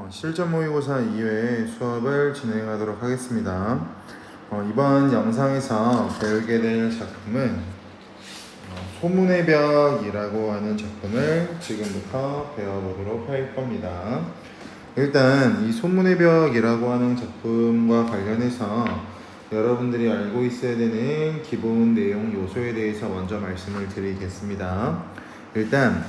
실전 모의고사 2회 수업을 진행하도록 하겠습니다. 이번 영상에서 배우게 될 작품은 소문의 벽이라고 하는 작품을 지금부터 배워보도록 할 겁니다. 일단 이 소문의 벽이라고 하는 작품과 관련해서 여러분들이 알고 있어야 되는 기본 내용 요소에 대해서 먼저 말씀을 드리겠습니다. 일단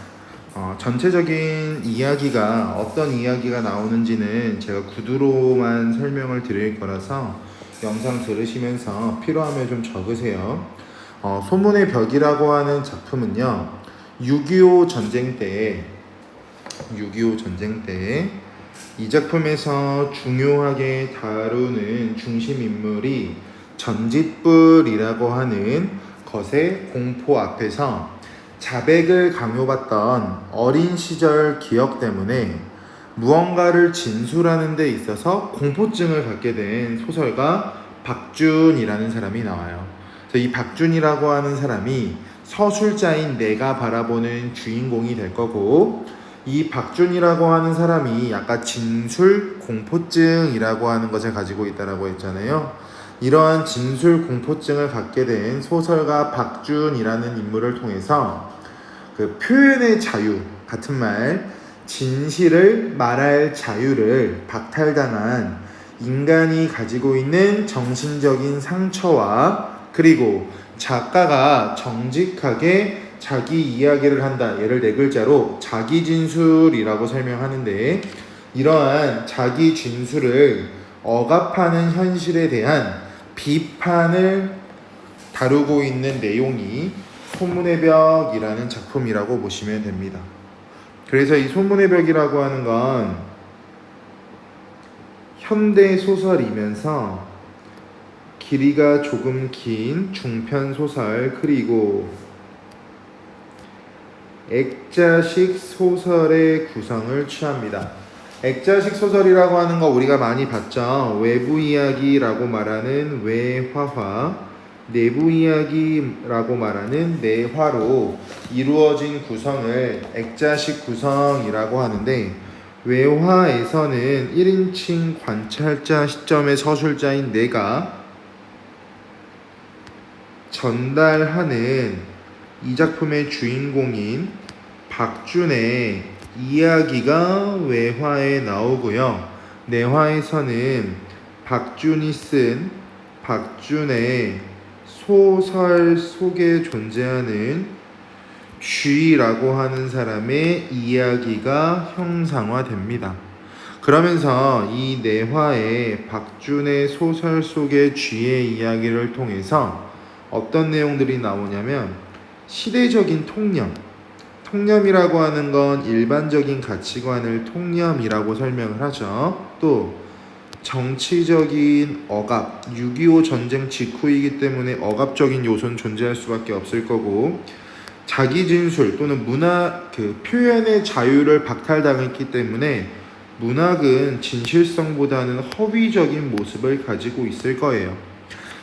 전체적인 이야기가 어떤 이야기가 나오는지는 제가 구두로만 설명을 드릴 거라서 영상 들으시면서 필요하면 좀 적으세요. 소문의 벽이라고 하는 작품은요, 6.25 전쟁 때 이 작품에서 중요하게 다루는 중심 인물이 전짓불이라고 하는 것의 공포 앞에서 자백을 강요받던 어린 시절 기억 때문에 무언가를 진술하는 데 있어서 공포증을 갖게 된 소설가 박준이라는 사람이 나와요. 그래서 이 박준이라고 하는 사람이 서술자인 내가 바라보는 주인공이 될 거고, 이 박준이라고 하는 사람이 약간 진술 공포증이라고 하는 것을 가지고 있다라고 했잖아요. 이러한 진술 공포증을 갖게 된 소설가 박준이라는 인물을 통해서 그 표현의 자유, 같은 말 진실을 말할 자유를 박탈당한 인간이 가지고 있는 정신적인 상처와, 그리고 작가가 정직하게 자기 이야기를 한다. 얘를 네 글자로 자기 진술이라고 설명하는데, 이러한 자기 진술을 억압하는 현실에 대한 비판을 다루고 있는 내용이 소문의 벽이라는 작품이라고 보시면 됩니다. 그래서 이 소문의 벽이라고 하는 건 현대 소설이면서 길이가 조금 긴 중편 소설, 그리고 액자식 소설의 구성을 취합니다. 액자식 소설이라고 하는 거 우리가 많이 봤죠. 외부 이야기라고 말하는 외화화, 내부 이야기라고 말하는 내화로 이루어진 구성을 액자식 구성이라고 하는데, 외화에서는 1인칭 관찰자 시점의 서술자인 내가 전달하는 이 작품의 주인공인 박준의 이야기가 외화에 나오고요. 내화에서는 박준이 쓴 박준의 소설 속에 존재하는 쥐라고 하는 사람의 이야기가 형상화됩니다. 그러면서 이 내화의 박준의 소설 속의 쥐의 이야기를 통해서 어떤 내용들이 나오냐면, 시대적인 통념이라고 하는 건 일반적인 가치관을 통념이라고 설명을 하죠. 또 정치적인 억압, 6.25 전쟁 직후이기 때문에 억압적인 요소는 존재할 수밖에 없을 거고, 자기 진술 또는 문학, 표현의 자유를 박탈당했기 때문에 문학은 진실성보다는 허위적인 모습을 가지고 있을 거예요.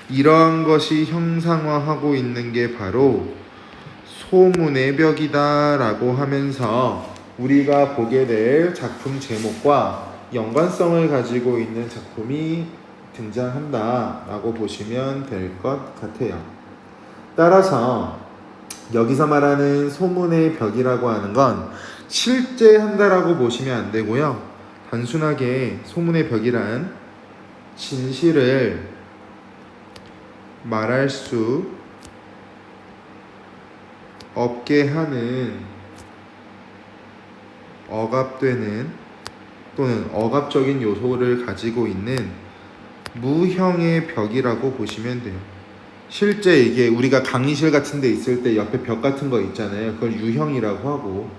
이러한 것이 형상화하고 있는 게 바로 소문의 벽이다 라고 하면서 우리가 보게 될 작품 제목과 연관성을 가지고 있는 작품이 등장한다 라고 보시면 될 것 같아요. 따라서 여기서 말하는 소문의 벽이라고 하는 건 실제 한다라고 보시면 안 되고요. 단순하게 소문의 벽이란 진실을 말할 수 없게 하는 억압되는 또는 억압적인 요소를 가지고 있는 무형의 벽이라고 보시면 돼요. 실제 이게 우리가 강의실 같은 데 있을 때 옆에 벽 같은 거 있잖아요. 그걸 유형이라고 하고,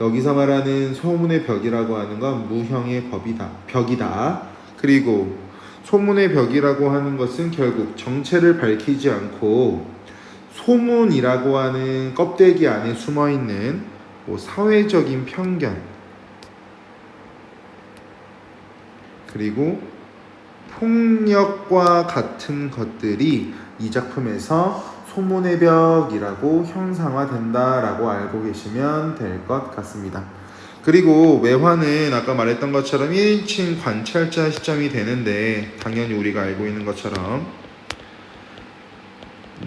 여기서 말하는 소문의 벽이라고 하는 건 무형의 벽이다. 그리고 소문의 벽이라고 하는 것은 결국 정체를 밝히지 않고 소문이라고 하는 껍데기 안에 숨어있는 사회적인 편견, 그리고 폭력과 같은 것들이 이 작품에서 소문의 벽이라고 형상화된다라고 알고 계시면 될 것 같습니다. 그리고 외화는 아까 말했던 것처럼 1인칭 관찰자 시점이 되는데 당연히 우리가 알고 있는 것처럼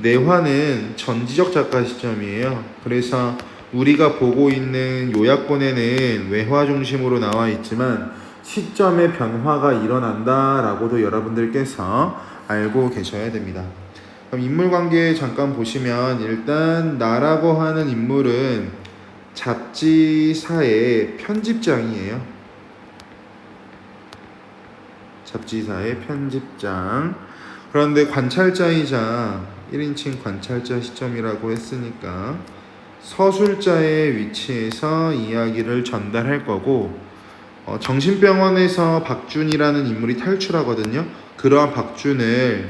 내화는 전지적 작가 시점이에요. 그래서 우리가 보고 있는 요약본에는 외화 중심으로 나와 있지만 시점의 변화가 일어난다라고도 여러분들께서 알고 계셔야 됩니다. 그럼 인물관계 잠깐 보시면 일단 나라고 하는 인물은 잡지사의 편집장이에요. 잡지사의 편집장. 그런데 관찰자이자 1인칭 관찰자 시점이라고 했으니까 서술자의 위치에서 이야기를 전달할 거고 정신병원에서 박준이라는 인물이 탈출하거든요. 그러한 박준을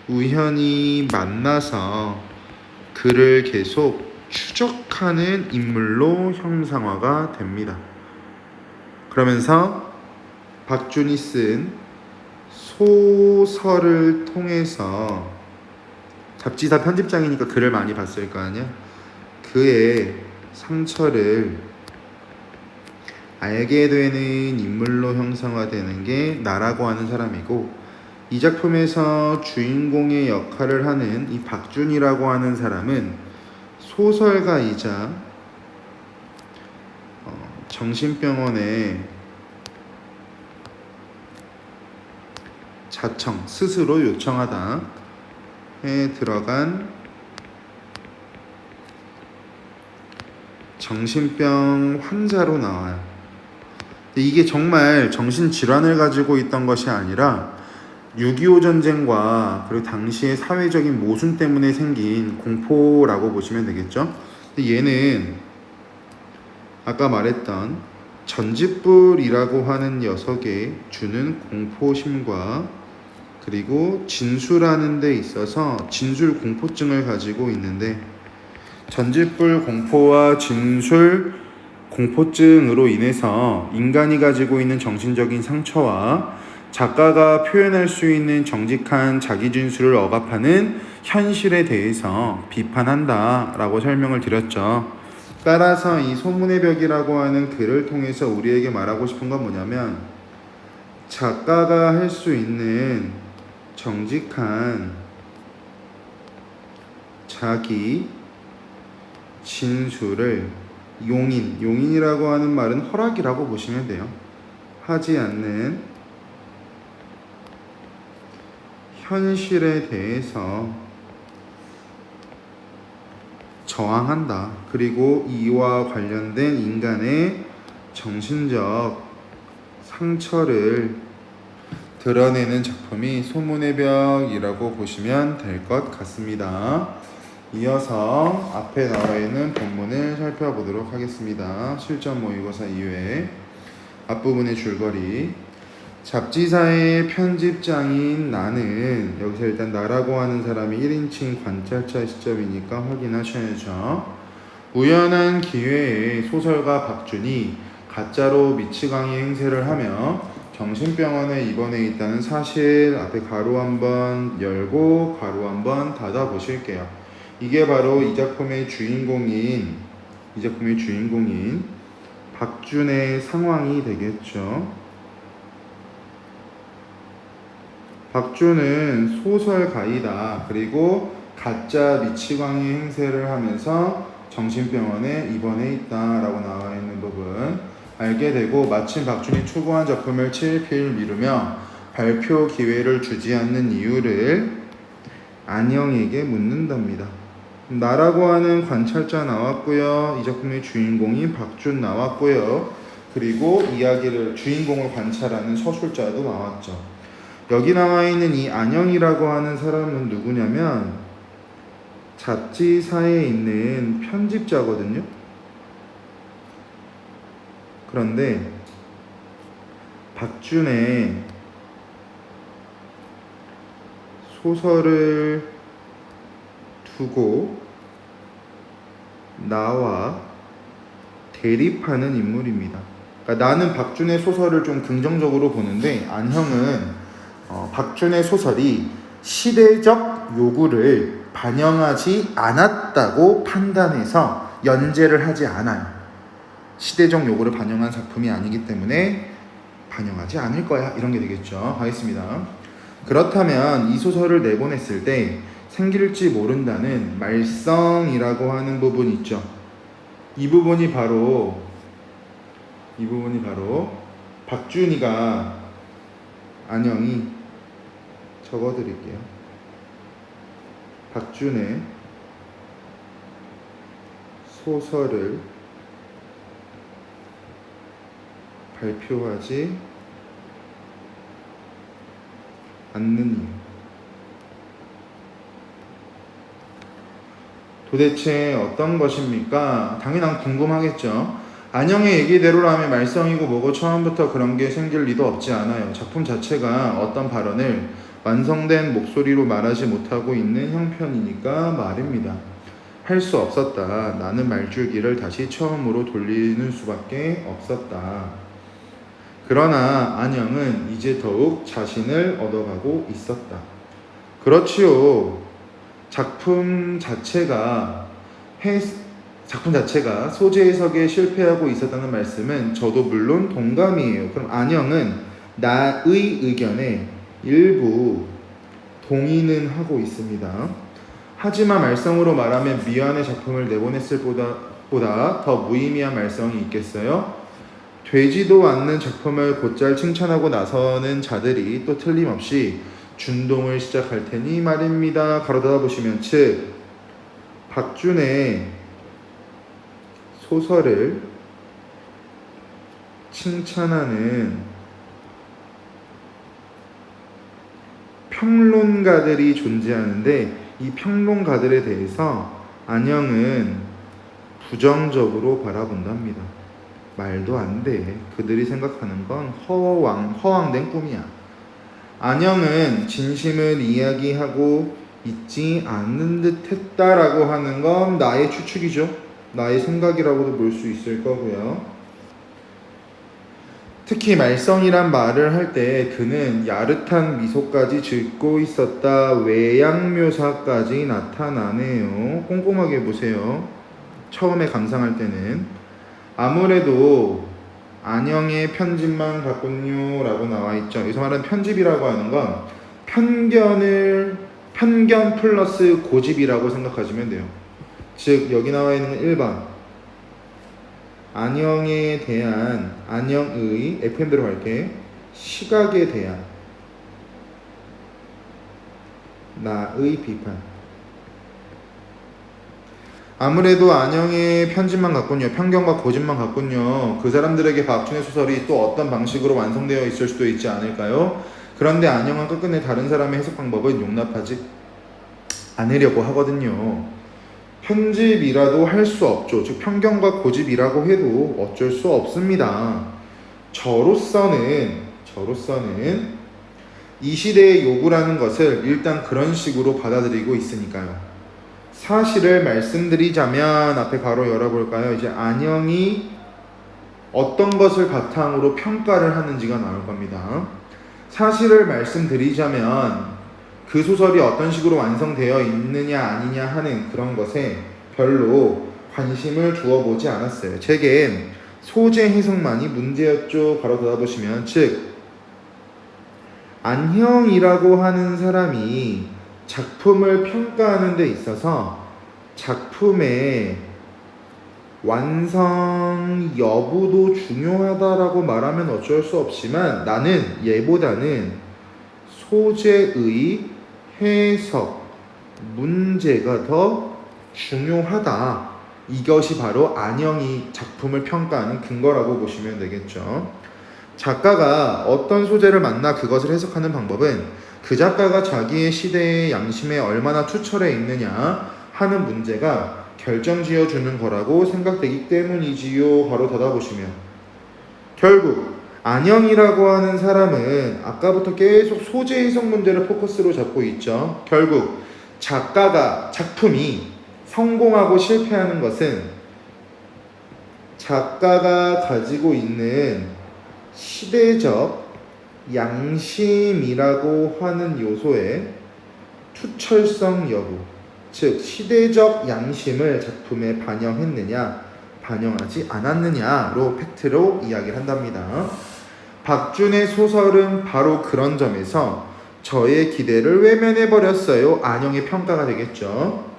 우연히 만나서 그를 계속 추적하는 인물로 형상화가 됩니다. 그러면서 박준이 쓴 소설을 통해서 잡지사 편집장이니까 글을 많이 봤을 거 아니야? 그의 상처를 알게 되는 인물로 형상화되는 게 나라고 하는 사람이고 이 작품에서 주인공의 역할을 하는 이 박준이라고 하는 사람은 소설가이자 정신병원의 자청, 스스로 요청하다에 들어간 정신병 환자로 나와요. 이게 정말 정신질환을 가지고 있던 것이 아니라 6.25 전쟁과 그리고 당시의 사회적인 모순 때문에 생긴 공포라고 보시면 되겠죠. 근데 얘는 아까 말했던 전짓불이라고 하는 녀석에 주는 공포심과 그리고 진술하는 데 있어서 진술 공포증을 가지고 있는데 전짓불 공포와 진술 공포증으로 인해서 인간이 가지고 있는 정신적인 상처와 작가가 표현할 수 있는 정직한 자기 진술을 억압하는 현실에 대해서 비판한다 라고 설명을 드렸죠. 따라서 이 소문의 벽이라고 하는 글을 통해서 우리에게 말하고 싶은 건 뭐냐면 작가가 할 수 있는 정직한 자기 진술을 용인이라고 하는 말은 허락이라고 보시면 돼요. 하지 않는 현실에 대해서 저항한다. 그리고 이와 관련된 인간의 정신적 상처를 드러내는 작품이 소문의 벽이라고 보시면 될 것 같습니다. 이어서 앞에 나와 있는 본문을 살펴보도록 하겠습니다. 실전 모의고사 2회 앞부분의 줄거리. 잡지사의 편집장인 나는 여기서 일단 나라고 하는 사람이 1인칭 관찰자 시점이니까 확인하셔야죠. 우연한 기회에 소설가 박준이 가짜로 미치광이 행세를 하며 정신병원에 입원해 있다는 사실 앞에 가로 한번 열고 가로 한번 닫아 보실게요. 이게 바로 이 작품의 주인공인 박준의 상황이 되겠죠. 박준은 소설가이다. 그리고 가짜 미치광이 행세를 하면서 정신병원에 입원해 있다라고 나와 있는 부분 알게 되고 마침 박준이 추구한 작품을 7필 미루며 발표 기회를 주지 않는 이유를 안영에게 묻는답니다. 나라고 하는 관찰자 나왔고요. 이 작품의 주인공인 박준 나왔고요. 그리고 주인공을 관찰하는 서술자도 나왔죠. 여기 나와 있는 이 안영이라고 하는 사람은 누구냐면 잡지사에 있는 편집자거든요. 그런데 박준의 소설을 두고 나와 대립하는 인물입니다. 그러니까 나는 박준의 소설을 좀 긍정적으로 보는데 안형은 박준의 소설이 시대적 요구를 반영하지 않았다고 판단해서 연재를 하지 않아요. 시대적 요구를 반영한 작품이 아니기 때문에 반영하지 않을 거야. 이런 게 되겠죠. 가겠습니다. 그렇다면 이 소설을 내보냈을 때 생길지 모른다는 말썽이라고 하는 부분 있죠. 이 부분이 바로 박준희가 안영이 적어드릴게요. 박준의 소설을 발표하지 않는 이유. 도대체 어떤 것입니까? 당연히 궁금하겠죠. 안영의 얘기대로라면 말썽이고 뭐고 처음부터 그런 게 생길 리도 없지 않아요. 작품 자체가 어떤 발언을 완성된 목소리로 말하지 못하고 있는 형편이니까 말입니다. 할 수 없었다. 나는 말줄기를 다시 처음으로 돌리는 수밖에 없었다. 그러나 안영은 이제 더욱 자신을 얻어가고 있었다. 그렇지요. 작품 자체가 소재 해석에 실패하고 있었다는 말씀은 저도 물론 동감이에요. 그럼 안영은 나의 의견에 일부 동의는 하고 있습니다. 하지만 말썽으로 말하면 미완의 작품을 내보냈을 보다 더 무의미한 말썽이 있겠어요? 되지도 않는 작품을 곧잘 칭찬하고 나서는 자들이 또 틀림없이 준동을 시작할 테니 말입니다. 가로 닫아보시면 즉 박준의 소설을 칭찬하는 평론가들이 존재하는데 이 평론가들에 대해서 안영은 부정적으로 바라본답니다. 말도 안 돼. 그들이 생각하는 건 허황된 꿈이야. 안영은 진심을 이야기하고 있지 않는 듯 했다라고 하는 건 나의 추측이죠. 나의 생각이라고도 볼 수 있을 거고요. 특히 말썽이란 말을 할 때 그는 야릇한 미소까지 짓고 있었다. 외양묘사까지 나타나네요. 꼼꼼하게 보세요. 처음에 감상할 때는 아무래도 안영의 편집만 같군요 라고 나와 있죠. 여기서 말하는 편집이라고 하는 건 편견 플러스 고집이라고 생각하시면 돼요. 즉 여기 나와 있는 1번 안영에 대한 안영의 FM대로 갈게. 시각에 대한 나의 비판. 아무래도 안영의 편집만 같군요. 편견과 고집만 같군요. 그 사람들에게 박준의 소설이 또 어떤 방식으로 완성되어 있을 수도 있지 않을까요? 그런데 안영은 끝끝내 다른 사람의 해석 방법은 용납하지 않으려고 하거든요. 편집이라도 할 수 없죠. 즉 편견과 고집이라고 해도 어쩔 수 없습니다. 저로서는 이 시대의 요구라는 것을 일단 그런 식으로 받아들이고 있으니까요. 사실을 말씀드리자면 앞에 가로 열어볼까요? 이제 안영이 어떤 것을 바탕으로 평가를 하는지가 나올 겁니다. 사실을 말씀드리자면 그 소설이 어떤 식으로 완성되어 있느냐 아니냐 하는 그런 것에 별로 관심을 주어보지 않았어요. 제겐 소재 해석만이 문제였죠. 바로 닫아보시면 즉 안형이라고 하는 사람이 작품을 평가하는 데 있어서 작품의 완성 여부도 중요하다라고 말하면 어쩔 수 없지만 나는 얘보다는 소재의 해석 문제가 더 중요하다. 이것이 바로 안영이 작품을 평가하는 근거라고 보시면 되겠죠. 작가가 어떤 소재를 만나 그것을 해석하는 방법은 그 작가가 자기의 시대의 양심에 얼마나 투철해 있느냐 하는 문제가 결정지어주는 거라고 생각되기 때문이지요. 바로 닫아보시면 결국 안영이라고 하는 사람은 아까부터 계속 소재 해석 문제를 포커스로 잡고 있죠. 결국 작품이 성공하고 실패하는 것은 작가가 가지고 있는 시대적 양심이라고 하는 요소의 투철성 여부, 즉 시대적 양심을 작품에 반영했느냐 반영하지 않았느냐로 팩트로 이야기를 한답니다. 박준의 소설은 바로 그런 점에서 저의 기대를 외면해버렸어요. 안영의 평가가 되겠죠.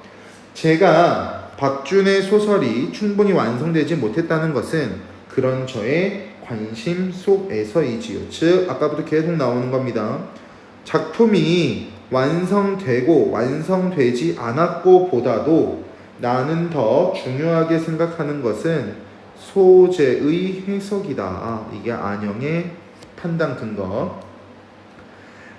제가 박준의 소설이 충분히 완성되지 못했다는 것은 그런 저의 관심 속에서이지요. 즉 아까부터 계속 나오는 겁니다. 작품이 완성되고 완성되지 않았고 보다도 나는 더 중요하게 생각하는 것은 소재의 해석이다. 이게 안영의 판단 근거.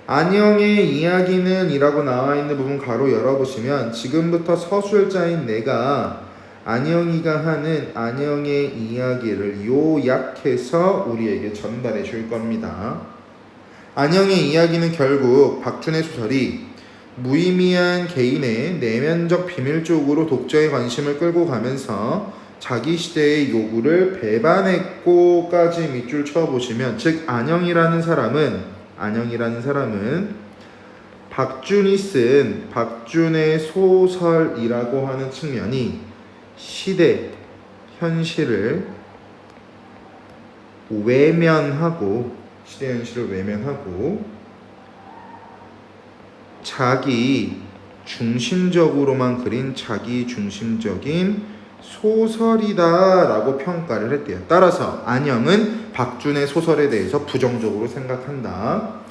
안영의 이야기는 이라고 나와 있는 부분 가로 열어보시면 지금부터 서술자인 내가 안영이가 하는 안영의 이야기를 요약해서 우리에게 전달해 줄 겁니다. 안영의 이야기는 결국 박준의 소설이 무의미한 개인의 내면적 비밀 쪽으로 독자의 관심을 끌고 가면서 자기 시대의 요구를 배반했고까지 밑줄 쳐보시면, 즉 안영이라는 사람은 박준이 쓴 박준의 소설이라고 하는 측면이 시대, 현실을 외면하고 자기 중심적으로만 그린 자기 중심적인 소설이다라고 평가를 했대요. 따라서 안영은 박준의 소설에 대해서 부정적으로 생각한다.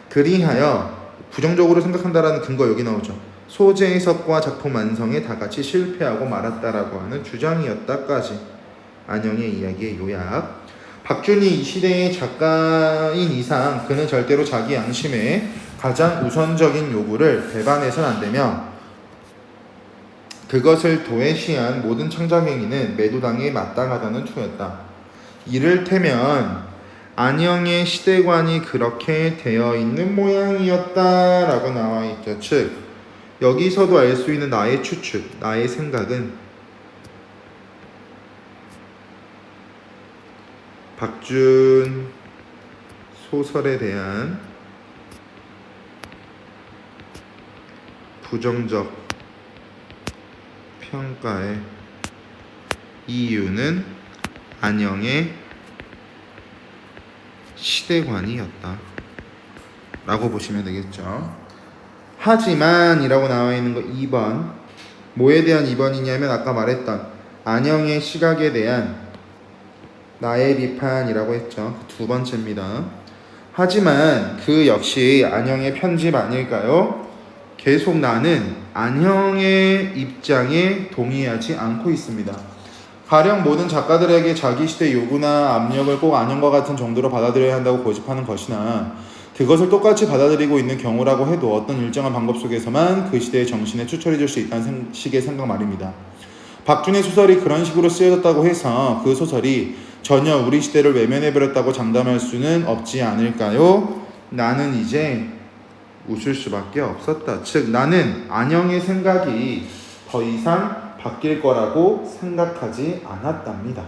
그리하여 부정적으로 생각한다라는 근거 여기 나오죠. 소재 해석과 작품 완성에 다 같이 실패하고 말았다라고 하는 주장이었다까지 안영의 이야기의 요약. 박준이 이 시대의 작가인 이상 그는 절대로 자기 양심의 가장 우선적인 요구를 배반해서는 안 되며 그것을 도외시한 모든 창작행위는 매도당에 마땅하다는 투였다. 이를테면 안영의 시대관이 그렇게 되어 있는 모양이었다라고 나와 있죠. 즉 여기서도 알 수 있는 나의 추측, 나의 생각은 박준 소설에 대한 부정적 평가의 이유는 안영의 시대관이었다 라고 보시면 되겠죠. 하지만 이라고 나와 있는 거 2번, 뭐에 대한 2번이냐면 아까 말했던 안영의 시각에 대한 나의 비판이라고 했죠. 두 번째입니다. 하지만 그 역시 안영의 편집 아닐까요? 계속 나는 안영의 입장에 동의하지 않고 있습니다. 가령 모든 작가들에게 자기 시대 요구나 압력을 꼭 안영과 같은 정도로 받아들여야 한다고 고집하는 것이나 그것을 똑같이 받아들이고 있는 경우라고 해도 어떤 일정한 방법 속에서만 그 시대의 정신에 추천해 줄 수 있다는 식의 생각 말입니다. 박준의 소설이 그런 식으로 쓰여졌다고 해서 그 소설이 전혀 우리 시대를 외면해버렸다고 장담할 수는 없지 않을까요? 나는 이제 웃을 수밖에 없었다. 즉 나는 안영의 생각이 더 이상 바뀔 거라고 생각하지 않았답니다.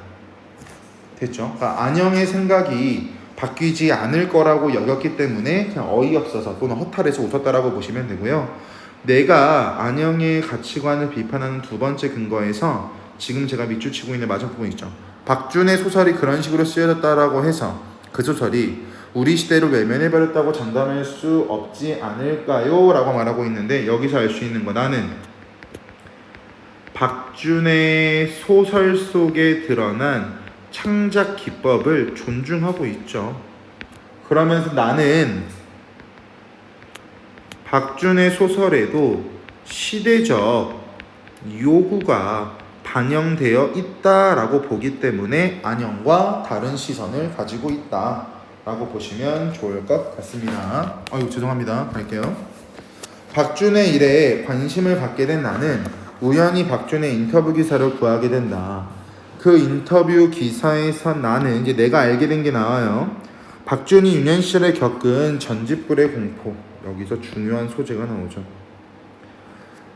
됐죠? 그러니까 안영의 생각이 바뀌지 않을 거라고 여겼기 때문에 그냥 어이없어서 또는 허탈해서 웃었다라고 보시면 되고요. 내가 안영의 가치관을 비판하는 두 번째 근거에서 지금 제가 밑줄 치고 있는 마지막 부분 있죠. 박준의 소설이 그런 식으로 쓰여졌다라고 해서 그 소설이 우리 시대를 외면해버렸다고 장담할 수 없지 않을까요? 라고 말하고 있는데 여기서 알 수 있는 거, 나는 박준의 소설 속에 드러난 창작 기법을 존중하고 있죠. 그러면서 나는 박준의 소설에도 시대적 요구가 반영되어 있다라고 보기 때문에 안영과 다른 시선을 가지고 있다라고 보시면 좋을 것 같습니다. 아유 죄송합니다. 갈게요. 박준의 일에 관심을 갖게 된 나는 우연히 박준의 인터뷰 기사를 구하게 된다. 그 인터뷰 기사에서 나는 이제 내가 알게 된 게 나와요. 박준이 유년 시절에 겪은 전짓불의 공포, 여기서 중요한 소재가 나오죠.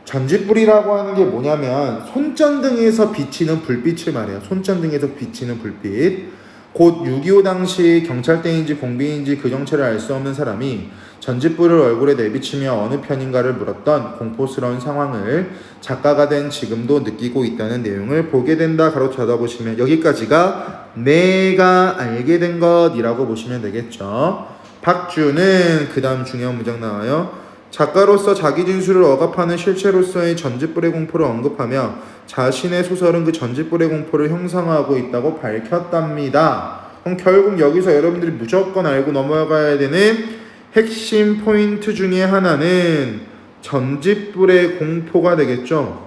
전짓불이라고 하는 게 뭐냐면 손전등에서 비치는 불빛을 말해요. 손전등에서 비치는 불빛. 곧 6.25 당시 경찰대인지 공비인지 그 정체를 알 수 없는 사람이 전짓불을 얼굴에 내비치며 어느 편인가를 물었던 공포스러운 상황을 작가가 된 지금도 느끼고 있다는 내용을 보게 된다. 가로 쳐다보시면 여기까지가 내가 알게 된 것이라고 보시면 되겠죠. 박주는 그 다음 중요한 문장 나와요. 작가로서 자기 진술을 억압하는 실체로서의 전짓불의 공포를 언급하며 자신의 소설은 그 전짓불의 공포를 형상화하고 있다고 밝혔답니다. 그럼 결국 여기서 여러분들이 무조건 알고 넘어가야 되는 핵심 포인트 중에 하나는 전짓불의 공포가 되겠죠.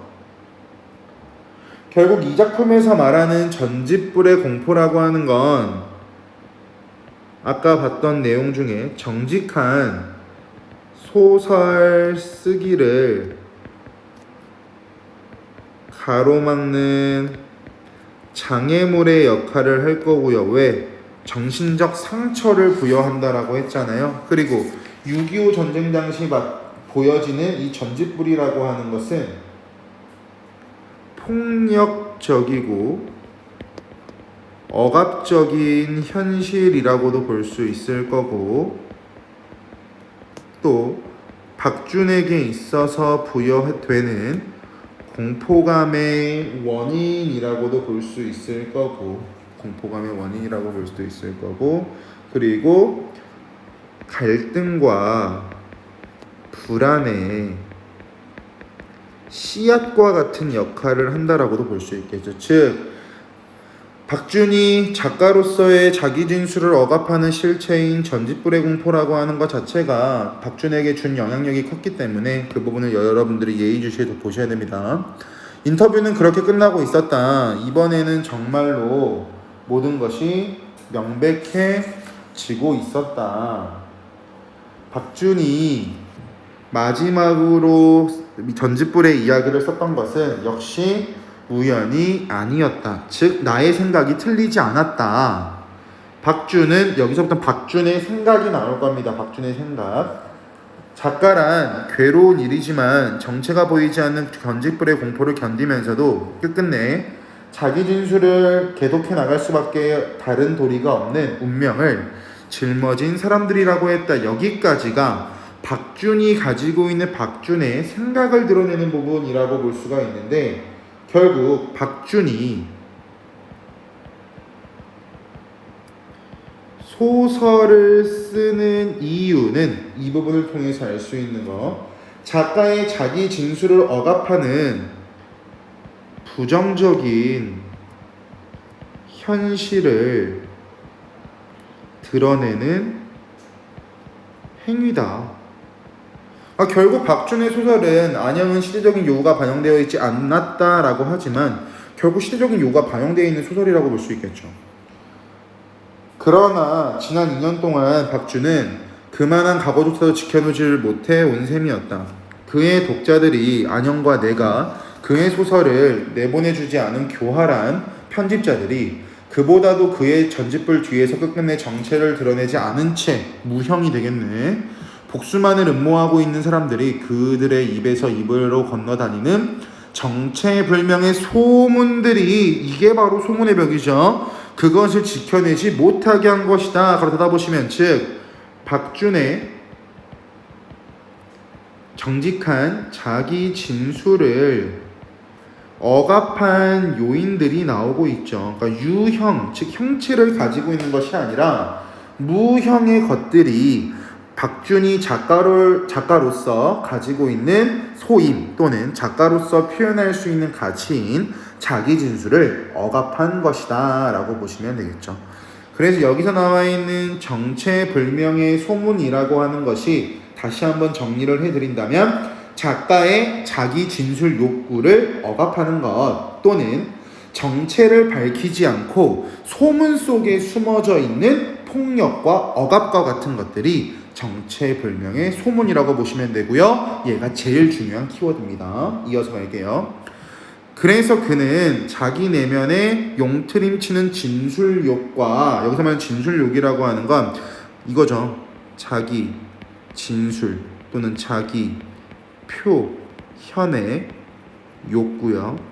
결국 이 작품에서 말하는 전짓불의 공포라고 하는 건 아까 봤던 내용 중에 정직한 소설 쓰기를 가로막는 장애물의 역할을 할 거고요. 왜? 정신적 상처를 부여한다라고 했잖아요. 그리고 6.25 전쟁 당시 보여지는 이 전짓불이라고 하는 것은 폭력적이고 억압적인 현실이라고도 볼 수 있을 거고, 또 박준에게 있어서 부여되는 공포감의 원인이라고도 볼 수 있을 거고, 공포감의 원인이라고 볼 수도 있을 거고, 그리고 갈등과 불안의 씨앗과 같은 역할을 한다라고도 볼 수 있겠죠. 즉 박준이 작가로서의 자기 진술을 억압하는 실체인 전짓불의 공포라고 하는 것 자체가 박준에게 준 영향력이 컸기 때문에 그 부분을 여러분들이 예의주시해서 보셔야 됩니다. 인터뷰는 그렇게 끝나고 있었다. 이번에는 정말로 모든 것이 명백해지고 있었다. 박준이 마지막으로 전짓불의 이야기를 썼던 것은 역시 우연이 아니었다. 즉 나의 생각이 틀리지 않았다. 박준은 여기서부터 박준의 생각이 나올 겁니다. 박준의 생각. 작가란 괴로운 일이지만 정체가 보이지 않는 전짓불의 공포를 견디면서도 끝끝내 자기 진술을 계속해 나갈 수밖에 다른 도리가 없는 운명을 짊어진 사람들이라고 했다. 여기까지가 박준이 가지고 있는 박준의 생각을 드러내는 부분이라고 볼 수가 있는데, 결국 박준이 소설을 쓰는 이유는 이 부분을 통해서 알 수 있는 거, 작가의 자기 진술을 억압하는 부정적인 현실을 드러내는 행위다. 결국 박준의 소설은 안형은 시대적인 요구가 반영되어 있지 않았다라고 하지만 결국 시대적인 요구가 반영되어 있는 소설이라고 볼 수 있겠죠. 그러나 지난 2년 동안 박준은 그만한 각오조차도 지켜놓지를 못해 온 셈이었다. 그의 독자들이 안형과 내가 그의 소설을 내보내주지 않은 교활한 편집자들이 그보다도 그의 전짓불 뒤에서 끝끝내 정체를 드러내지 않은 채 무형이 되겠네. 복수만을 음모하고 있는 사람들이 그들의 입에서 입으로 건너다니는 정체불명의 소문들이, 이게 바로 소문의 벽이죠. 그것을 지켜내지 못하게 한 것이다. 그렇다 보시면, 즉 박준의 정직한 자기 진술을 억압한 요인들이 나오고 있죠. 그러니까 유형, 즉 형체를 가지고 있는 것이 아니라 무형의 것들이 박준이 작가로서 가지고 있는 소임 또는 작가로서 표현할 수 있는 가치인 자기 진술을 억압한 것이다 라고 보시면 되겠죠. 그래서 여기서 나와 있는 정체불명의 소문이라고 하는 것이, 다시 한번 정리를 해드린다면, 작가의 자기 진술 욕구를 억압하는 것, 또는 정체를 밝히지 않고 소문 속에 숨어져 있는 폭력과 억압과 같은 것들이 정체불명의 소문이라고 보시면 되고요. 얘가 제일 중요한 키워드입니다. 이어서 갈게요. 그래서 그는 자기 내면의 용트림치는 진술욕과, 여기서 말하는 진술욕이라고 하는 건 이거죠. 자기 진술 또는 자기 표현의 욕구요.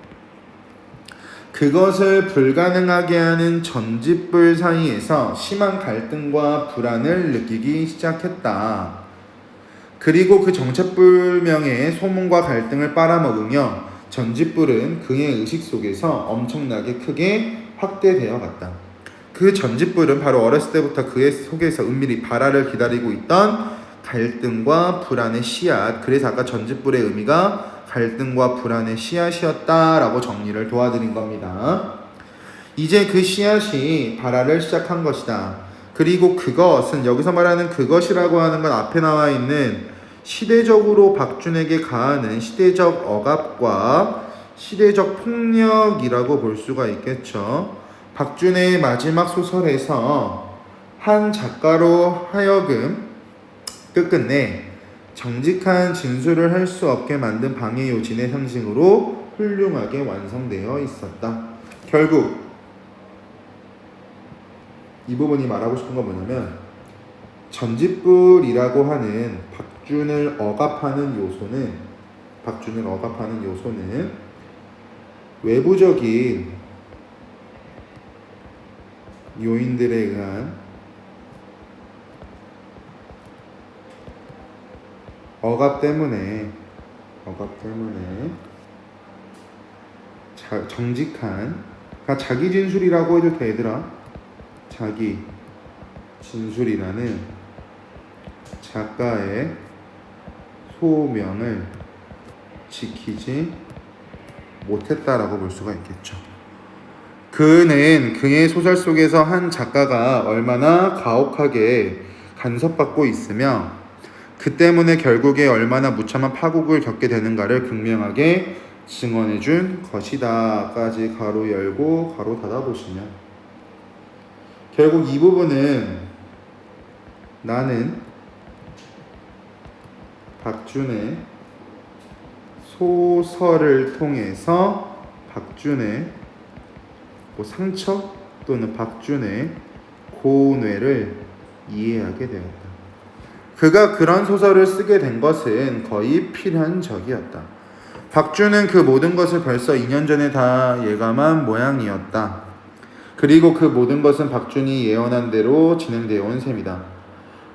그것을 불가능하게 하는 전짓불 사이에서 심한 갈등과 불안을 느끼기 시작했다. 그리고 그 정체불명의 소문과 갈등을 빨아먹으며 전짓불은 그의 의식 속에서 엄청나게 크게 확대되어 갔다. 그 전짓불은 바로 어렸을 때부터 그의 속에서 은밀히 발화를 기다리고 있던 갈등과 불안의 씨앗, 그래서 아까 전짓불의 의미가 갈등과 불안의 씨앗이었다라고 정리를 도와드린 겁니다. 이제 그 씨앗이 발화를 시작한 것이다. 그리고 그것은, 여기서 말하는 그것이라고 하는 건 앞에 나와 있는 시대적으로 박준에게 가하는 시대적 억압과 시대적 폭력이라고 볼 수가 있겠죠. 박준의 마지막 소설에서 한 작가로 하여금 끝끝내 정직한 진술을 할 수 없게 만든 방해 요진의 상징으로 훌륭하게 완성되어 있었다. 결국 이 부분이 말하고 싶은 건 뭐냐면, 전짓불이라고 하는 박준을 억압하는 요소는 외부적인 요인들에 의한 억압 때문에 정직한, 자기 진술이라고 해도 돼 얘들아. 자기 진술이라는 작가의 소명을 지키지 못했다라고 볼 수가 있겠죠. 그는 그의 소설 속에서 한 작가가 얼마나 가혹하게 간섭받고 있으며 그 때문에 결국에 얼마나 무참한 파국을 겪게 되는가를 극명하게 증언해 준 것이다 까지 가로 열고 가로 닫아 보시면, 결국 이 부분은 나는 박준의 소설을 통해서 박준의 상처 또는 박준의 고뇌를 이해하게 되었다. 그가 그런 소설을 쓰게 된 것은 거의 필연적이었다. 박준은 그 모든 것을 벌써 2년 전에 다 예감한 모양이었다. 그리고 그 모든 것은 박준이 예언한 대로 진행되어 온 셈이다.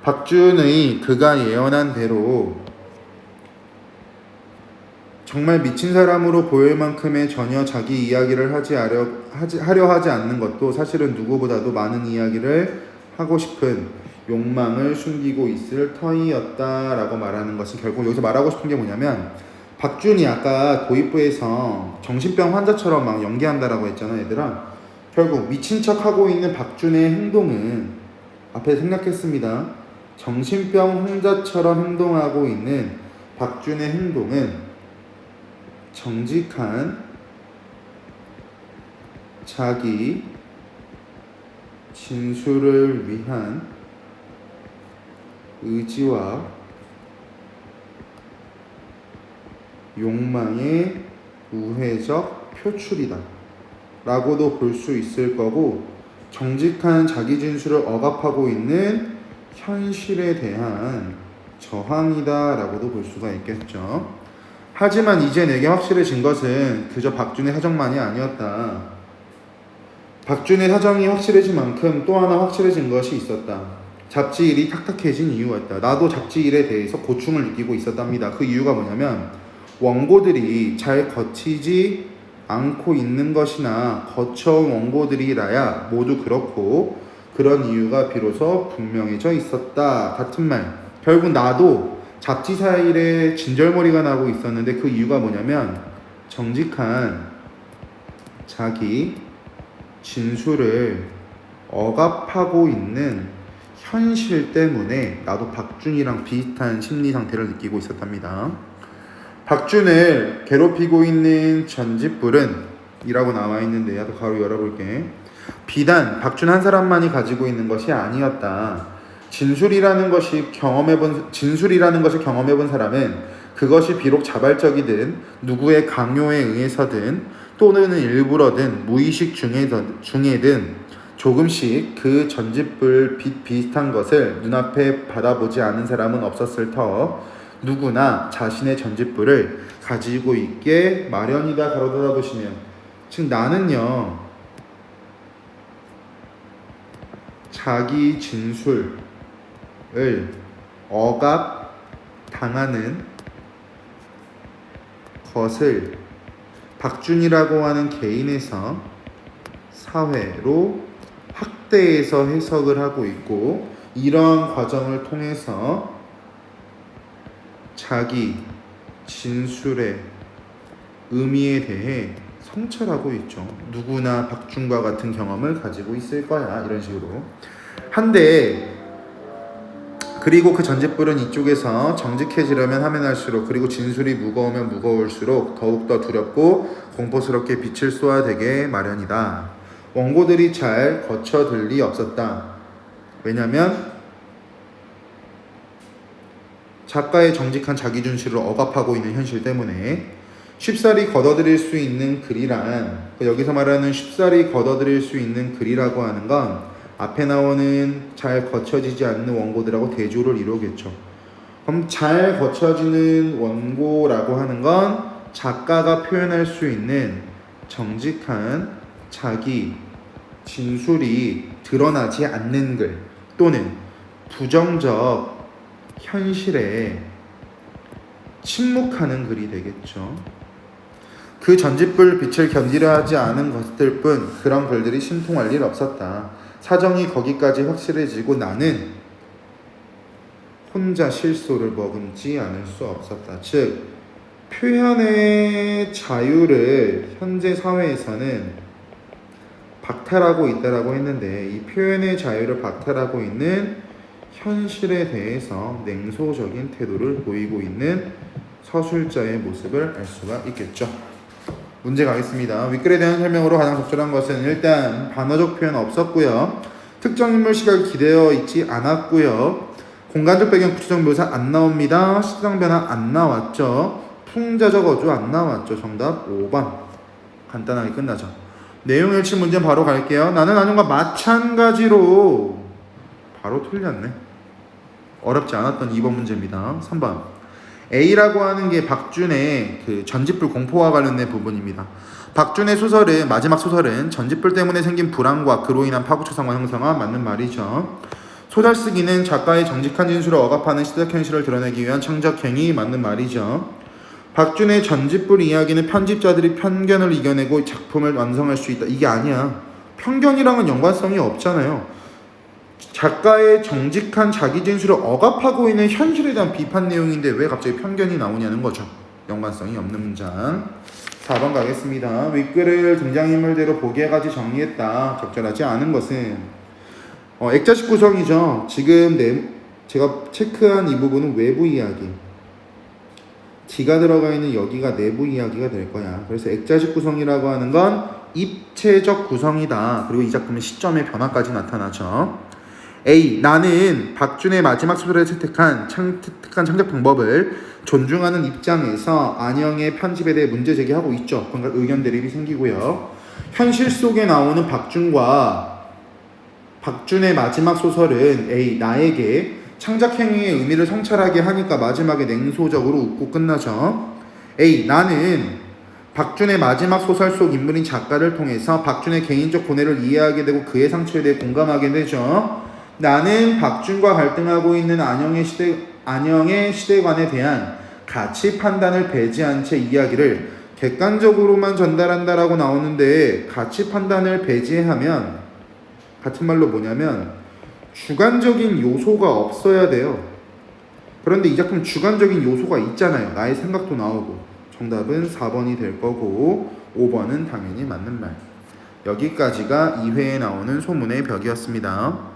박준의 그가 예언한 대로 정말 미친 사람으로 보일 만큼의 전혀 자기 이야기를 하려 하지 않는 것도 사실은 누구보다도 많은 이야기를 하고 싶은 욕망을 숨기고 있을 터이었다라고 말하는 것은, 결국 여기서 말하고 싶은 게 뭐냐면, 박준이 아까 도입부에서 정신병 환자처럼 막 연기한다라고 했잖아 얘들아. 결국 미친 척 하고 있는 박준의 행동은, 앞에 생략했습니다. 정신병 환자처럼 행동하고 있는 박준의 행동은 정직한 자기 진술을 위한 의지와 욕망의 우회적 표출이다 라고도 볼 수 있을 거고, 정직한 자기 진술을 억압하고 있는 현실에 대한 저항이다 라고도 볼 수가 있겠죠. 하지만 이제 내게 확실해진 것은 그저 박준의 사정만이 아니었다. 박준의 사정이 확실해진 만큼 또 하나 확실해진 것이 있었다. 잡지일이 탁탁해진 이유였다. 나도 잡지일에 대해서 고충을 느끼고 있었답니다. 그 이유가 뭐냐면, 원고들이 잘 거치지 않고 있는 것이나 거쳐온 원고들이라야 모두 그렇고, 그런 이유가 비로소 분명해져 있었다 같은 말. 결국 나도 잡지사 일에 진절머리가 나고 있었는데 그 이유가 뭐냐면, 정직한 자기 진술을 억압하고 있는 현실 때문에 나도 박준이랑 비슷한 심리 상태를 느끼고 있었답니다. 박준을 괴롭히고 있는 전짓불은 이라고 나와 있는데, 나도 가로 열어볼게. 비단 박준 한 사람만이 가지고 있는 것이 아니었다. 진술이라는 것을 경험해본 사람은 그것이 비록 자발적이든 누구의 강요에 의해서든 또는 일부러든 무의식 중에든 조금씩 그 전짓불 빛 비슷한 것을 눈앞에 받아보지 않은 사람은 없었을 터 누구나 자신의 전짓불을 가지고 있게 마련이다 가로 닫아 보시면, 즉 나는요 자기 진술을 억압하고 당하는 것을 박준이라고 하는 개인에서 사회로 확대해서 해석을 하고 있고, 이러한 과정을 통해서 자기 진술의 의미에 대해 성찰하고 있죠. 누구나 박준과 같은 경험을 가지고 있을 거야, 이런 식으로. 한데 그리고 그 전제뿔은 이쪽에서 정직해지려면 하면 할수록, 그리고 진술이 무거우면 무거울수록 더욱더 두렵고 공포스럽게 빛을 쏘아대게 마련이다. 원고들이 잘 거쳐들 리 없었다. 왜냐면 작가의 정직한 자기 진술을 억압하고 있는 현실 때문에. 쉽사리 걷어들일 수 있는 글이란, 여기서 말하는 쉽사리 걷어들일 수 있는 글이라고 하는 건 앞에 나오는 잘 거쳐지지 않는 원고들하고 대조를 이루겠죠. 그럼 잘 거쳐지는 원고라고 하는 건 작가가 표현할 수 있는 정직한 자기 진술이 드러나지 않는 글, 또는 부정적 현실에 침묵하는 글이 되겠죠. 그 전짓불 빛을 견디려 하지 않은 것들 뿐 그런 글들이 신통할 일 없었다. 사정이 거기까지 확실해지고 나는 혼자 실소를 머금지 않을 수 없었다. 즉, 표현의 자유를 현재 사회에서는 박탈하고 있다라고 했는데, 이 표현의 자유를 박탈하고 있는 현실에 대해서 냉소적인 태도를 보이고 있는 서술자의 모습을 알 수가 있겠죠. 문제 가겠습니다. 윗글에 대한 설명으로 가장 적절한 것은 일단 반어적 표현 없었고요. 특정 인물 시각이 기대어 있지 않았고요. 공간적 배경 구체적 묘사 안 나옵니다. 시장 변화 안 나왔죠. 풍자적 어조 안 나왔죠. 정답 5번. 간단하게 끝나죠. 내용 일치 문제는 바로 갈게요. 나는 아님과 마찬가지로 바로 틀렸네. 어렵지 않았던 2번 문제입니다. 3번. A라고 하는 게 박준의 그 전짓불 공포와 관련된 부분입니다. 박준의 소설은, 마지막 소설은 전짓불 때문에 생긴 불안과 그로 인한 파국적 상황 형성과 맞는 말이죠. 소설 쓰기는 작가의 정직한 진술을 억압하는 시대적 현실을 드러내기 위한 창작행위, 맞는 말이죠. 박준의 전짓불 이야기는 편집자들이 편견을 이겨내고 작품을 완성할 수 있다. 이게 아니야. 편견이랑은 연관성이 없잖아요. 작가의 정직한 자기 진술을 억압하고 있는 현실에 대한 비판 내용인데 왜 갑자기 편견이 나오냐는 거죠. 연관성이 없는 문장. 4번 가겠습니다. 윗글을 등장인물대로 보기에까지 정리했다. 적절하지 않은 것은 액자식 구성이죠. 지금 제가 체크한 이 부분은 외부 이야기. 기가 들어가 있는 여기가 내부 이야기가 될 거야. 그래서 액자식 구성이라고 하는 건 입체적 구성이다. 그리고 이 작품의 시점의 변화까지 나타나죠. A. 나는 박준의 마지막 소설에 채택한 창작 방법을 존중하는 입장에서 안영의 편집에 대해 문제 제기하고 있죠. 그러니까 의견 대립이 생기고요. 현실 속에 나오는 박준과 박준의 마지막 소설은 A. 나에게 창작 행위의 의미를 성찰하게 하니까 마지막에 냉소적으로 웃고 끝나죠. A. 나는 박준의 마지막 소설 속 인물인 작가를 통해서 박준의 개인적 고뇌를 이해하게 되고 그의 상처에 대해 공감하게 되죠. 나는 박준과 갈등하고 있는 안영의 시대관에 대한 가치 판단을 배제한 채 이야기를 객관적으로만 전달한다라고 나오는데, 가치 판단을 배제하면 같은 말로 뭐냐면 주관적인 요소가 없어야 돼요. 그런데 이 작품 주관적인 요소가 있잖아요. 나의 생각도 나오고. 정답은 4번이 될 거고 5번은 당연히 맞는 말. 여기까지가 2회에 나오는 소문의 벽이었습니다.